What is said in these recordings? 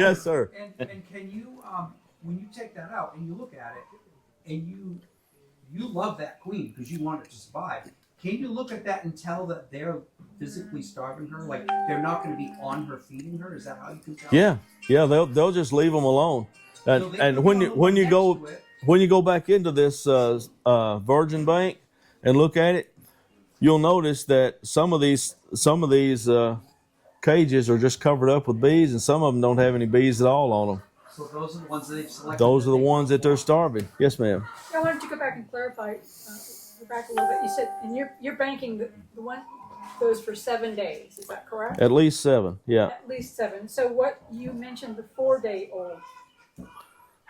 Yes, sir. And can you, when you take that out and you look at it, and you love that queen because you want it to survive, can you look at that and tell that they're physically starving her? Like they're not going to be on her feeding her? Is that how you can tell? Yeah. They'll just leave them alone. And when you go back into this virgin bank and look at it, you'll notice that some of these cages are just covered up with bees, and some of them don't have any bees at all on them. So those are the ones that they've selected. Those are the ones that they're starving. Yes, ma'am. I wanted to go back and clarify, go back a little bit. You said, and you're banking the one goes for 7 days. Is that correct? At least 7. Yeah. At least 7. So what you mentioned the 4-day-old.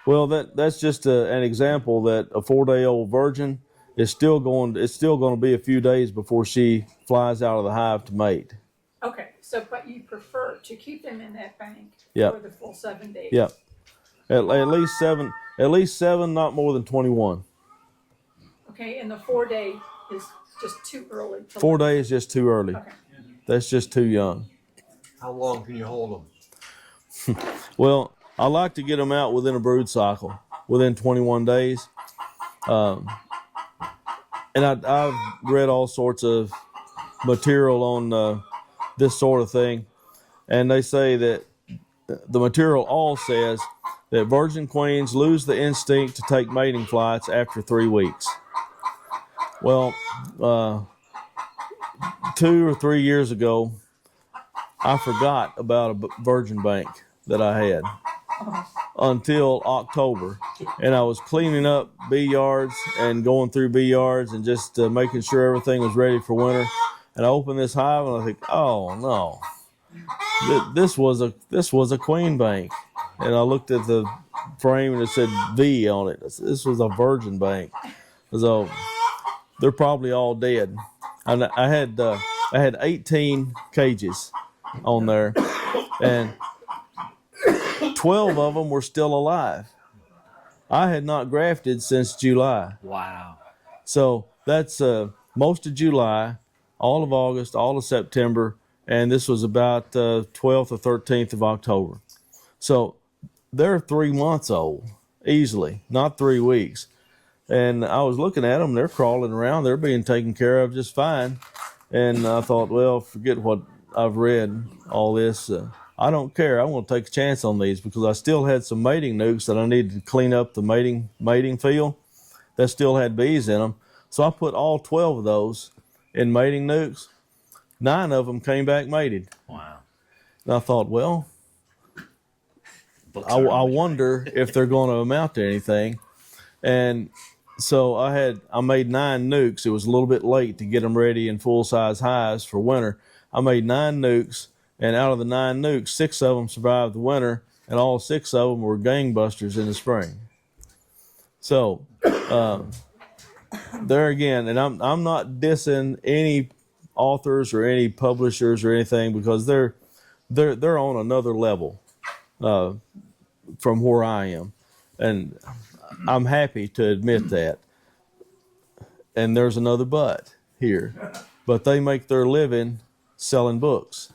Well, that's just an example that a 4-day-old virgin is still going. It's still going to be a few days before she flies out of the hive to mate. Okay. So, but you prefer to keep them in that bank for the full 7 days. Yeah. At least 7. At least 7, not more than 21. Okay, and the 4-day is just too early. 4 days is just too early. Okay. That's just too young. How long can you hold them? Well, I like to get them out within a brood cycle, within 21 days. And I've read all sorts of material on this sort of thing, and they say that the material all says that virgin queens lose the instinct to take mating flights after 3 weeks. Well, 2 or 3 years ago, I forgot about a virgin bank that I had until October, and I was cleaning up bee yards and going through bee yards and just making sure everything was ready for winter. And I opened this hive and I think, oh no, this was a queen bank. And I looked at the frame and it said V on it. This was a virgin bank. So they're probably all dead. And I had 18 cages on there, and 12 of them were still alive. I had not grafted since July. Wow. So that's most of July, all of August, all of September, and this was about 12th or 13th of October. So they're 3 months old, easily, not 3 weeks. And I was looking at them, they're crawling around, they're being taken care of just fine. And I thought, well, forget what I've read, all this. I don't care. I'm going to take a chance on these because I still had some mating nukes that I needed to clean up the mating field that still had bees in them. So I put all 12 of those in mating nukes. 9 of them came back mated. Wow. And I thought, well, I wonder if they're going to amount to anything. And so I made 9 nukes. It was a little bit late to get them ready in full-size hives for winter. I made 9 nukes, and out of the 9 nukes, 6 of them survived the winter, and all 6 of them were gangbusters in the spring. So there again, and I'm not dissing any authors or any publishers or anything because they're on another level from where I am, and I'm happy to admit that. And there's another but here. But they make their living selling books.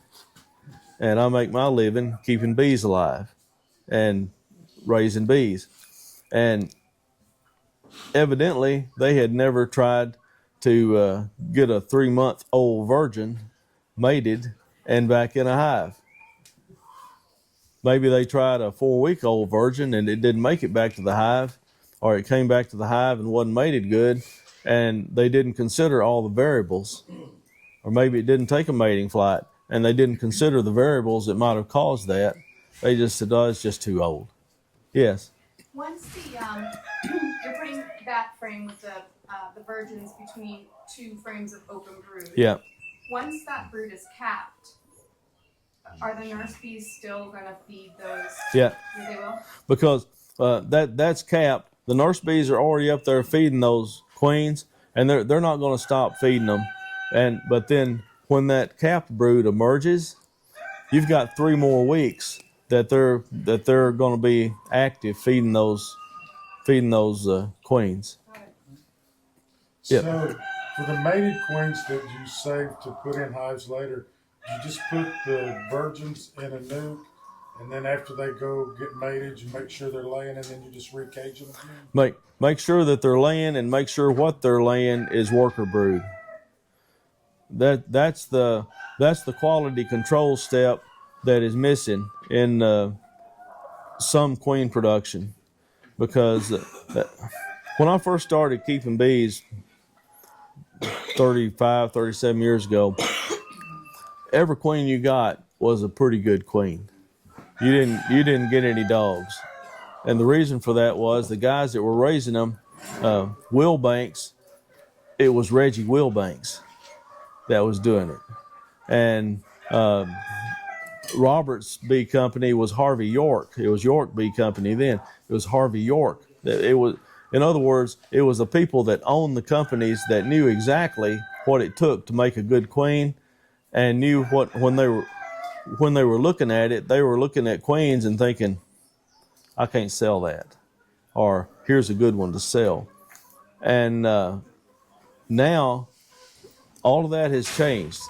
And I make my living keeping bees alive and raising bees. And evidently, they had never tried to get a 3-month-old virgin mated and back in a hive. Maybe they tried a 4-week-old virgin and it didn't make it back to the hive, or it came back to the hive and wasn't mated good, and they didn't consider all the variables. Or maybe it didn't take a mating flight, and they didn't consider the variables that might have caused that. They just said, oh, it's just too old. Yes? Once you're putting that frame with the virgins between 2 frames of open brood. Yeah. Once that brood is capped, are the nurse bees still going to feed those? Yeah. They will? Because that's capped. The nurse bees are already up there feeding those queens, and they're not going to stop feeding them. But then when that capped brood emerges, you've got 3 more weeks that they're going to be active feeding those queens. So for the mated queens that you save to put in hives later, you just put the virgins in a nuke and then after they go get mated, you make sure they're laying, and then you just recage them again. Make sure that they're laying, and make sure what they're laying is worker brood. That's the quality control step that is missing in some queen production, because when I first started keeping bees 37 years ago, every queen you got was a pretty good queen. You didn't get any dogs. And the reason for that was the guys that were raising them, Wilbanks, it was Reggie Wilbanks that was doing it. And Robert's Bee Company was Harvey York. It was York Bee Company then. It was Harvey York. It was, in other words, it was the people that owned the companies that knew exactly what it took to make a good queen, and knew what when they were looking at it, they were looking at queens and thinking, I can't sell that, or here's a good one to sell. And now all of that has changed.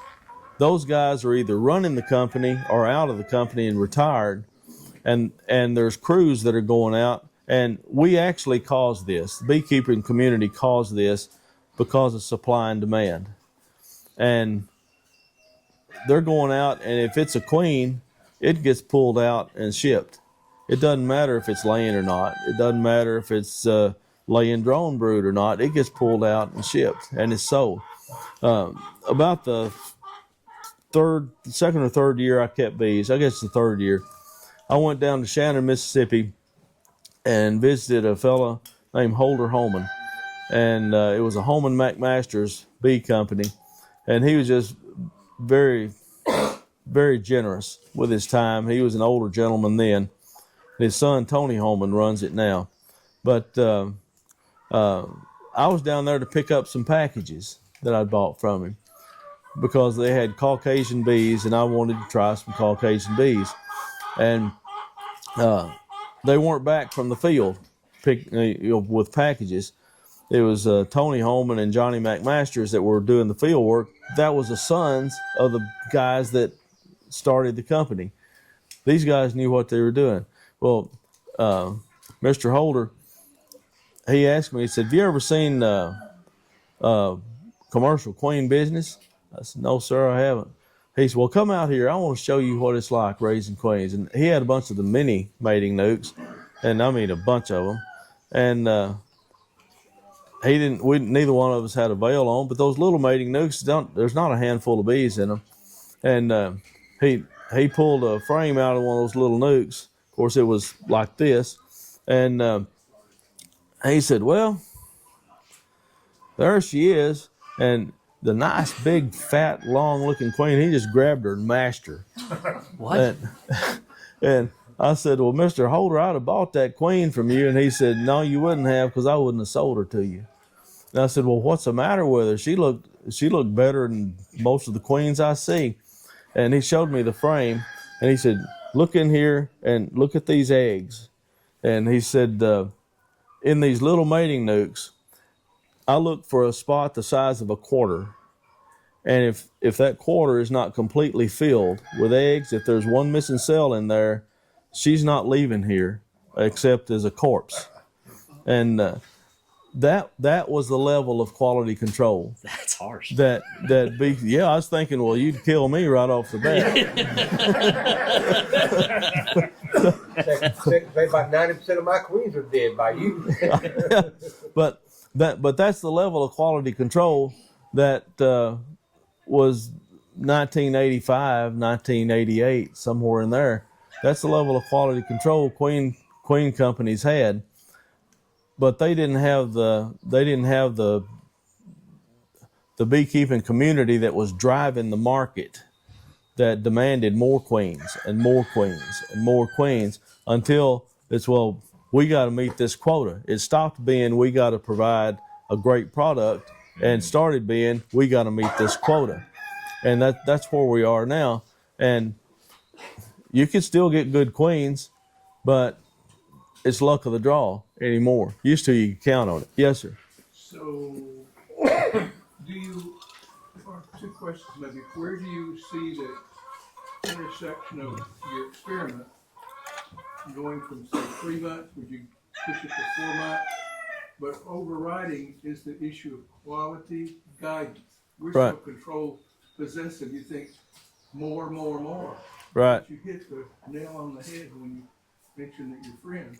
Those guys are either running the company or out of the company and retired, and there's crews that are going out. And we actually caused this. The beekeeping community caused this because of supply and demand. And they're going out, and if it's a queen, it gets pulled out and shipped. It doesn't matter if it's laying or not. It doesn't matter if it's laying drone brood or not. It gets pulled out and shipped, and it's sold. About the second or third year I kept bees, I guess the third year, I went down to Shannon, Mississippi, and visited a fella named Holder Holman. And it was a Holman McMaster's bee company. And he was just very, very generous with his time. He was an older gentleman then. His son, Tony Holman, runs it now. But I was down there to pick up some packages that I'd bought from him, because they had Caucasian bees, and I wanted to try some Caucasian bees. And they weren't back from the field with packages. It was Tony Holman and Johnny McMasters that were doing the field work. That was the sons of the guys that started the company. These guys knew what they were doing. Well, Mr. Holder, he asked me, he said, have you ever seen commercial queen business? I said, no, sir, I haven't. He said, well, come out here. I want to show you what it's like raising queens. And he had a bunch of the mini mating nukes, and I mean a bunch of them. And neither one of us had a veil on, but those little mating nukes, there's not a handful of bees in them. And he pulled a frame out of one of those little nukes. Of course, it was like this. And he said, well, there she is. And the nice, big, fat, long-looking queen, he just grabbed her and mashed her. What? And I said, well, Mr. Holder, I'd have bought that queen from you. And he said, no, you wouldn't have, because I wouldn't have sold her to you. And I said, well, what's the matter with her? She looked better than most of the queens I see. And he showed me the frame, and he said, look in here and look at these eggs. And he said, in these little mating nukes, I look for a spot the size of a quarter. And if that quarter is not completely filled with eggs, if there's one missing cell in there, she's not leaving here except as a corpse. And that was the level of quality control. That's harsh. Yeah, I was thinking, well, you'd kill me right off the bat. Say about 90% of my queens are dead by you. But that's the level of quality control that was 1985, 1988, somewhere in there. That's the level of quality control queen companies had. But they didn't have the beekeeping community that was driving the market, that demanded more queens and more queens and more queens, until it's, well, we got to meet this quota. It stopped being we got to provide a great product and started being we got to meet this quota. And that's where we are now. And you can still get good queens, but it's luck of the draw anymore. Used to, you could count on it. Yes, sir. So, do you, or two questions maybe, where do you see the intersection of your experiment going from say 3 months, would you push it to 4 months? But overriding is the issue of quality guidance. We're Right. so control possessive, you think more. Right. But you hit the nail on the head when you mention that your friend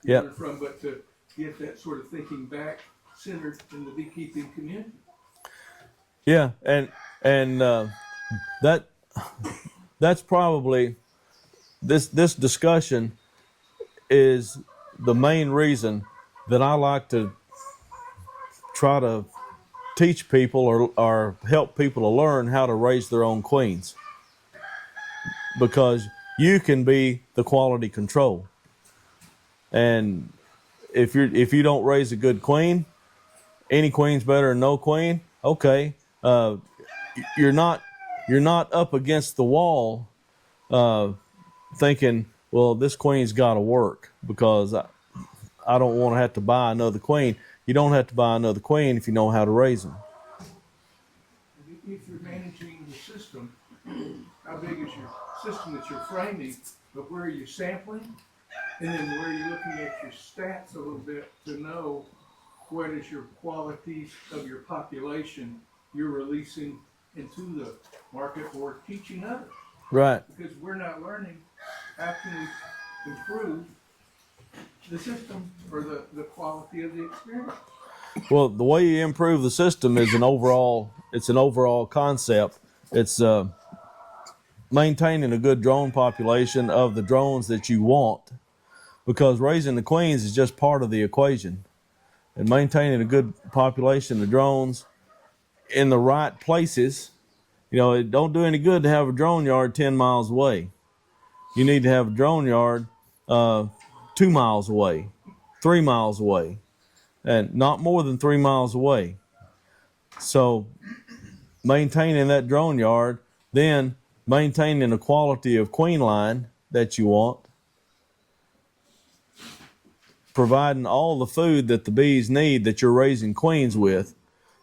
Yep. you're from, but to get that sort of thinking back centered in the beekeeping community. Yeah, and that's probably this discussion is the main reason that I like to try to teach people or help people to learn how to raise their own queens, because you can be the quality control, and if you don't raise a good queen, any queen's better than no queen. Okay, you're not up against the wall thinking, well, this queen's got to work because I don't want to have to buy another queen. You don't have to buy another queen if you know how to raise them. If you're managing the system, how big is your system that you're framing, but where are you sampling? And then where are you looking at your stats a little bit to know what is your qualities of your population you're releasing into the market or teaching others? Right. Because we're not learning how can we improve the system or the quality of the experience. Well, the way you improve the system is an overall concept. It's maintaining a good drone population of the drones that you want, because raising the queens is just part of the equation. And maintaining a good population of drones in the right places, it don't do any good to have a drone yard 10 miles away. You need to have a drone yard 2 miles away, 3 miles away, and not more than 3 miles away. So maintaining that drone yard, then maintaining the quality of queen line that you want, providing all the food that the bees need that you're raising queens with.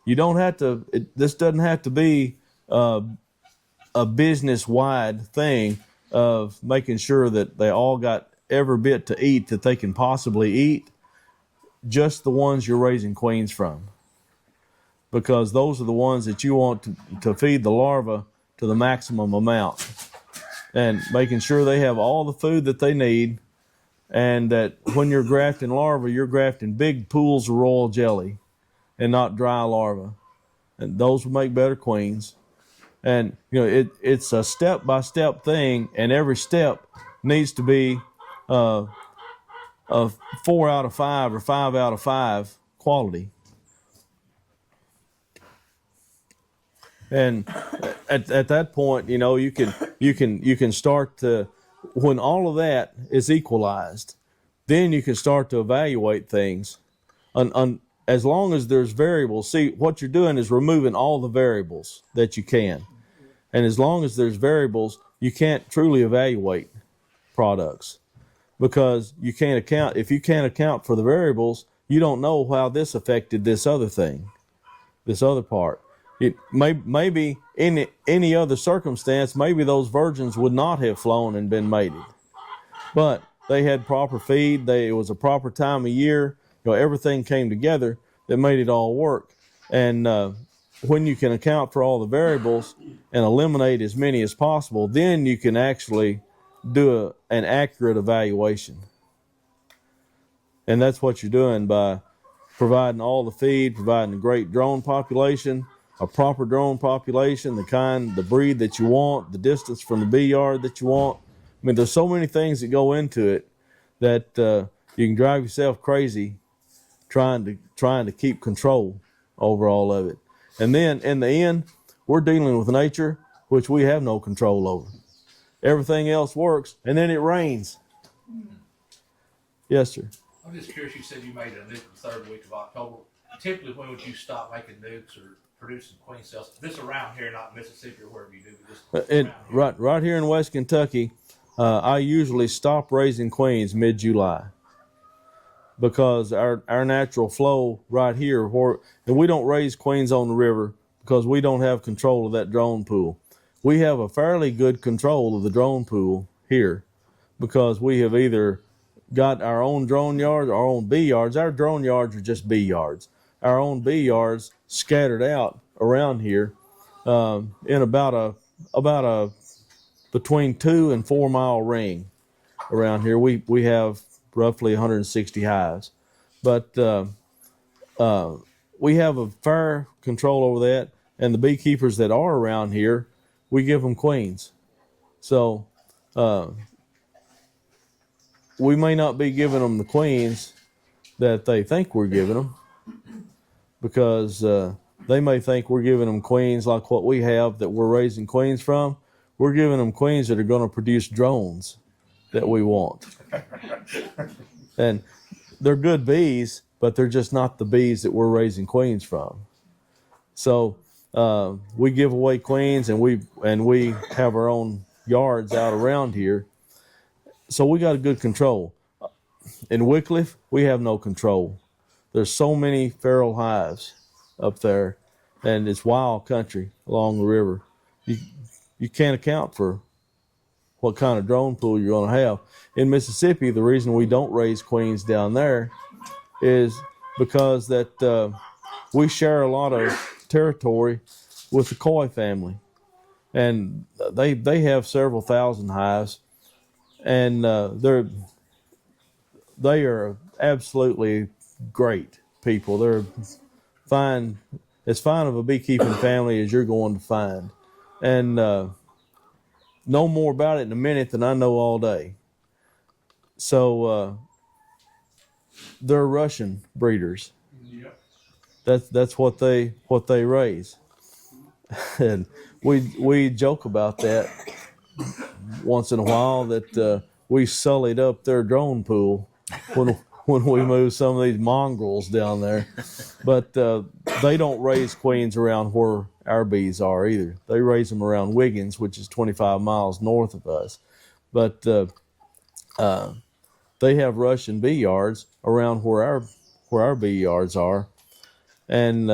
You don't have to, this doesn't have to be a business-wide thing of making sure that they all got every bit to eat that they can possibly eat, just the ones you're raising queens from. Because those are the ones that you want to feed the larvae to the maximum amount. And making sure they have all the food that they need, and that when you're grafting larvae, you're grafting big pools of royal jelly and not dry larvae. And those will make better queens. And it's a step-by-step thing, and every step needs to be a 4 out of 5 or 5 out of 5 quality. And at that point, you can start to, when all of that is equalized, then you can start to evaluate things. As long as there's variables, see, what you're doing is removing all the variables that you can. And as long as there's variables, you can't truly evaluate products, because if you can't account for the variables, you don't know how this affected this other thing, this other part. It maybe in any other circumstance, maybe those virgins would not have flown and been mated, but they had proper feed. It was a proper time of year. Everything came together that made it all work. And when you can account for all the variables and eliminate as many as possible, then you can actually do an accurate evaluation. And that's what you're doing by providing all the feed, providing a great drone population, a proper drone population, the breed that you want, the distance from the bee yard that you want. I mean, there's so many things that go into it that you can drive yourself crazy trying to keep control over all of it. And then in the end, we're dealing with nature, which we have no control over. Everything else works, and then it rains. Yes, sir. I'm just curious, you said you made a nuke the 3rd week of October. Typically, when would you stop making nukes or producing queen cells? This around here, not Mississippi or wherever you do, but just right here in West Kentucky, I usually stop raising queens mid-July, because our natural flow right here, and we don't raise queens on the river because we don't have control of that drone pool. We have a fairly good control of the drone pool here, because we have either got our own drone yards, our own bee yards. Our drone yards are just bee yards. Our own bee yards scattered out around here in about a between 2 and 4 mile ring around here. We have roughly 160 hives, but we have a fair control over that. And the beekeepers that are around here, we give them queens. So we may not be giving them the queens that they think we're giving them, because they may think we're giving them queens like what we have that we're raising queens from. We're giving them queens that are going to produce drones that we want. And they're good bees, but they're just not the bees that we're raising queens from. So we give away queens, and we have our own yards out around here. So we got a good control. In Wycliffe, we have no control. There's so many feral hives up there, and it's wild country along the river. You can't account for what kind of drone pool you're going to have. In Mississippi, the reason we don't raise queens down there is because that we share a lot of territory with the koi family, and they have several thousand hives, and they are absolutely great people. They're fine, as fine of a beekeeping family as you're going to find, and know more about it in a minute than I know all day. So they're Russian breeders. Yep. That's what they raise, and we joke about that once in a while, that we sullied up their drone pool when we moved some of these mongrels down there. But they don't raise queens around where our bees are either. They raise them around Wiggins, which is 25 miles north of us. But they have Russian bee yards around where our bee yards are, and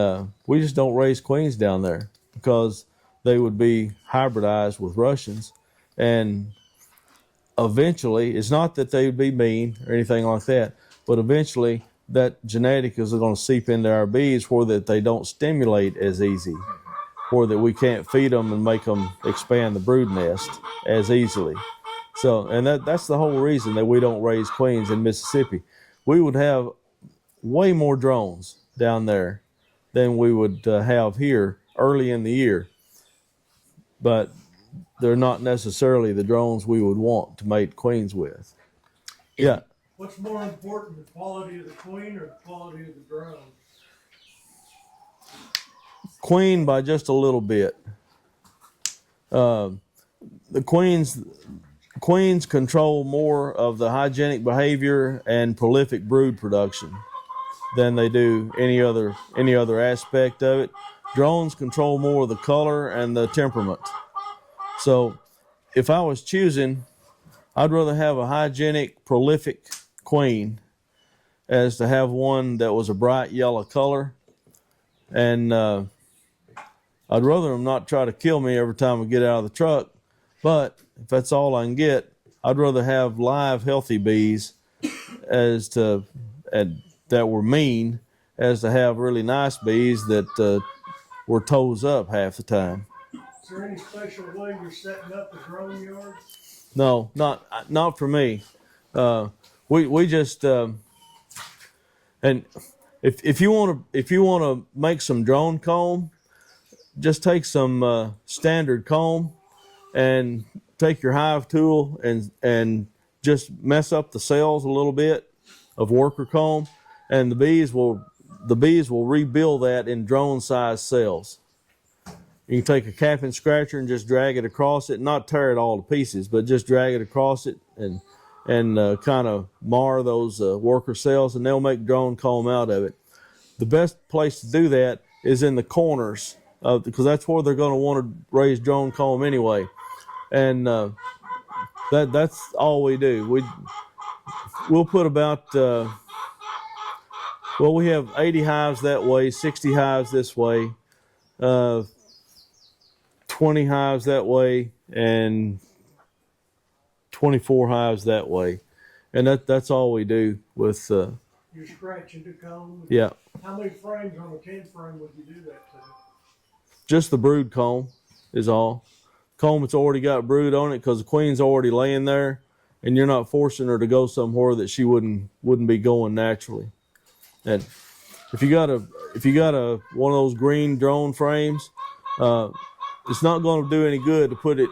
we just don't raise queens down there because they would be hybridized with Russians, and eventually, it's not that they would be mean or anything like that, but eventually that genetic is going to seep into our bees where that they don't stimulate as easy, or that we can't feed them and make them expand the brood nest as easily. So, and that's the whole reason that we don't raise queens in Mississippi. We would have way more drones down there than we would have here early in the year, but they're not necessarily the drones we would want to mate queens with. Yeah. What's more important, the quality of the queen or the quality of the drone? Queen by just a little bit. The queens control more of the hygienic behavior and prolific brood production than they do any other aspect of it. Drones control more of the color and the temperament. So if I was choosing, I'd rather have a hygienic, prolific queen as to have one that was a bright yellow color. And I'd rather them not try to kill me every time I get out of the truck. But if that's all I can get, I'd rather have live, healthy bees that were mean as to have really nice bees that were toes up half the time. Is there any special way you're setting up the drone yards? No, not for me. We just and if you want to make some drone comb, just take some standard comb and take your hive tool and just mess up the cells a little bit of worker comb, and the bees will rebuild that in drone sized cells. You can take a cap and scratcher and just drag it across it, not tear it all to pieces, but just drag it across it and kind of mar those worker cells, and they'll make drone comb out of it. The best place to do that is in the corners, because that's where they're going to want to raise drone comb anyway. And that's all we do. We'll put about we have 80 hives that way, 60 hives this way, 20 hives that way, and 24 hives that way. And that's all we do with, You're scratching the comb. yeah, How many frames on a 10 frame would you do that to? just the brood comb is all. Comb that's already got brood on it because the queen's already laying there, and you're not forcing her to go somewhere that she wouldn't be going naturally. And if you got a one of those green drone frames, it's not going to do any good to put it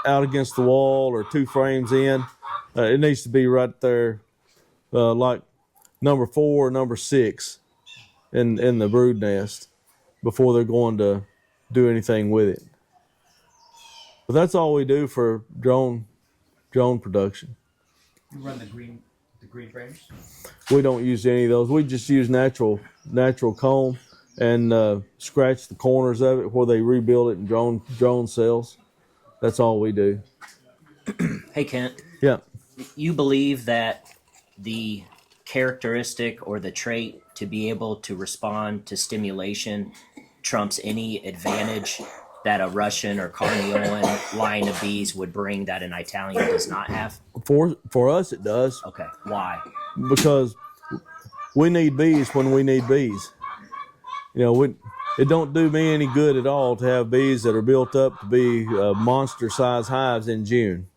out against the wall or 2 frames in. It needs to be right there, like number 4 or number 6 in the brood nest before they're going to do anything with it. But that's all we do for drone production. You run the green frames? We don't use any of those. We just use natural comb and scratch the corners of it where they rebuild it in drone cells. That's all we do. Hey, Kent, Yeah. you believe that the characteristic or the trait to be able to respond to stimulation trumps any advantage that a Russian or Carniolan line of bees would bring that an Italian does not have? For us, it does, Okay, why? because we need bees when we need bees. You know, it don't do me any good at all to have bees that are built up to be monster-sized hives in June.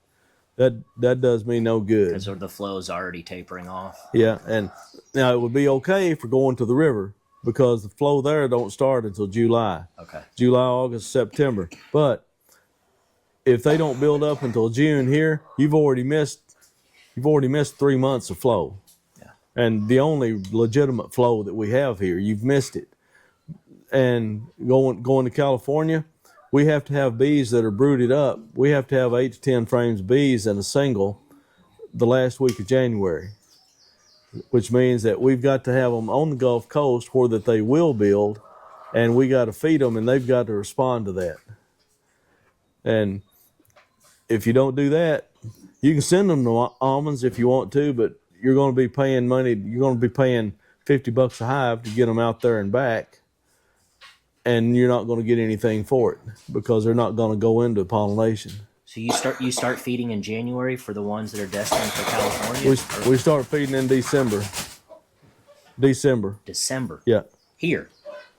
That does me no good. Because the flow is already tapering off. Yeah, and now it would be okay if we're going to the river because the flow there don't start until July. Okay. July, August, September. But if they don't build up until June here, you've already missed 3 months of flow. Yeah. And the only legitimate flow that we have here, you've missed it. And going to California, we have to have bees that are brooded up. We have to have 8 to 10 frames of bees in a single the last week of January, which means that we've got to have them on the Gulf Coast where that they will build, and we got to feed them, and they've got to respond to that. And if you don't do that, you can send them to almonds if you want to, but you're going to be paying money. You're going to be paying $50 a hive to get them out there and back, and you're not going to get anything for it because they're not going to go into pollination. So you start feeding in January for the ones that are destined for California? We start feeding in December. December? Yeah. Here?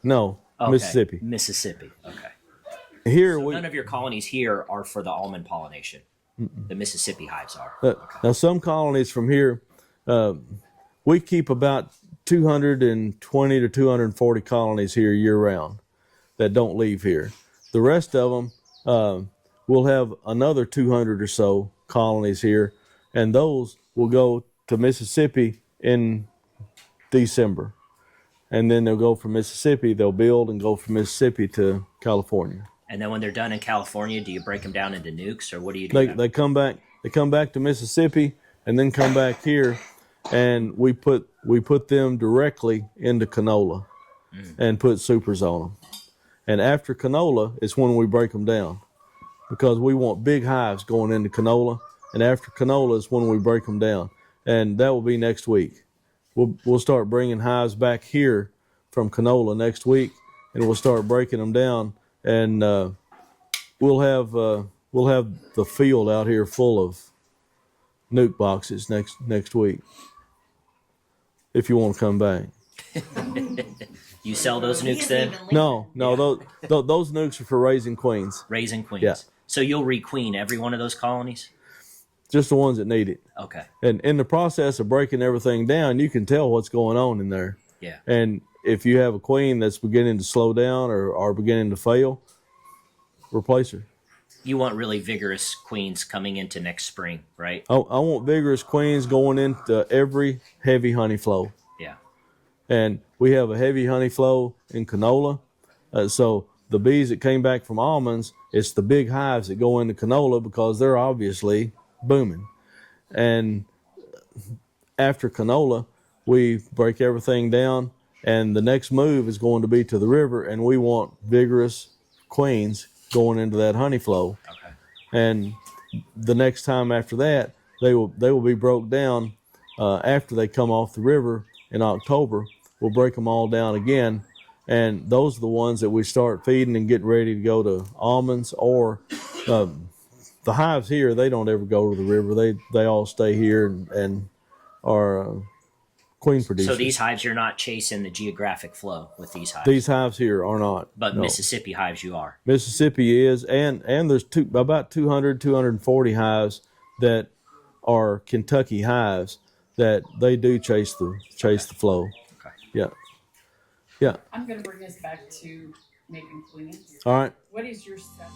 No, Okay. Mississippi. Mississippi, okay. Here So we none of your colonies here are for the almond pollination. The Mississippi hives are. now some colonies from here, we keep about 220 to 240 colonies here year round that don't leave here. The rest of them, we'll have another 200 or so colonies here, and those will go to Mississippi in December. And then they'll go from Mississippi, they'll build and go from Mississippi to California. And then when they're done in California, do you break them down into nukes, or what do you do? They come back to Mississippi and then come back here, and we put them directly into canola and put supers on them. And after canola is when we break them down, because we want big hives going into canola, and after canola is when we break them down, and that will be next week. We'll start bringing hives back here from canola next week, and we'll start breaking them down, and we'll have the field out here full of nuke boxes next week. If you want to come back. You sell those nukes then? No, those nukes are for raising queens. Raising queens. Yeah. So you'll requeen every one of those colonies? Just the ones that need it. Okay. And in the process of breaking everything down, you can tell what's going on in there. Yeah. And if you have a queen that's beginning to slow down or beginning to fail, replace her. You want really vigorous queens coming into next spring, right? I want vigorous queens going into every heavy honey flow. Yeah. And we have a heavy honey flow in canola. So the bees that came back from almonds, it's the big hives that go into canola because they're obviously booming. And after canola, we break everything down, and the next move is going to be to the river, and we want vigorous queens going into that honey flow. Okay. And the next time after that, they will be broke down after they come off the river in October. We'll break them all down again, and those are the ones that we start feeding and getting ready to go to almonds or the hives here, they don't ever go to the river. They all stay here and are queen producers. So these hives, you're not chasing the geographic flow with these hives. These hives here are not. But no. Mississippi hives, you are. Mississippi is, and there's about 200, 240 hives that are Kentucky hives that they do chase the flow. Okay. Yeah. Yeah. I'm going to bring us back to making queens. All right. What is your step?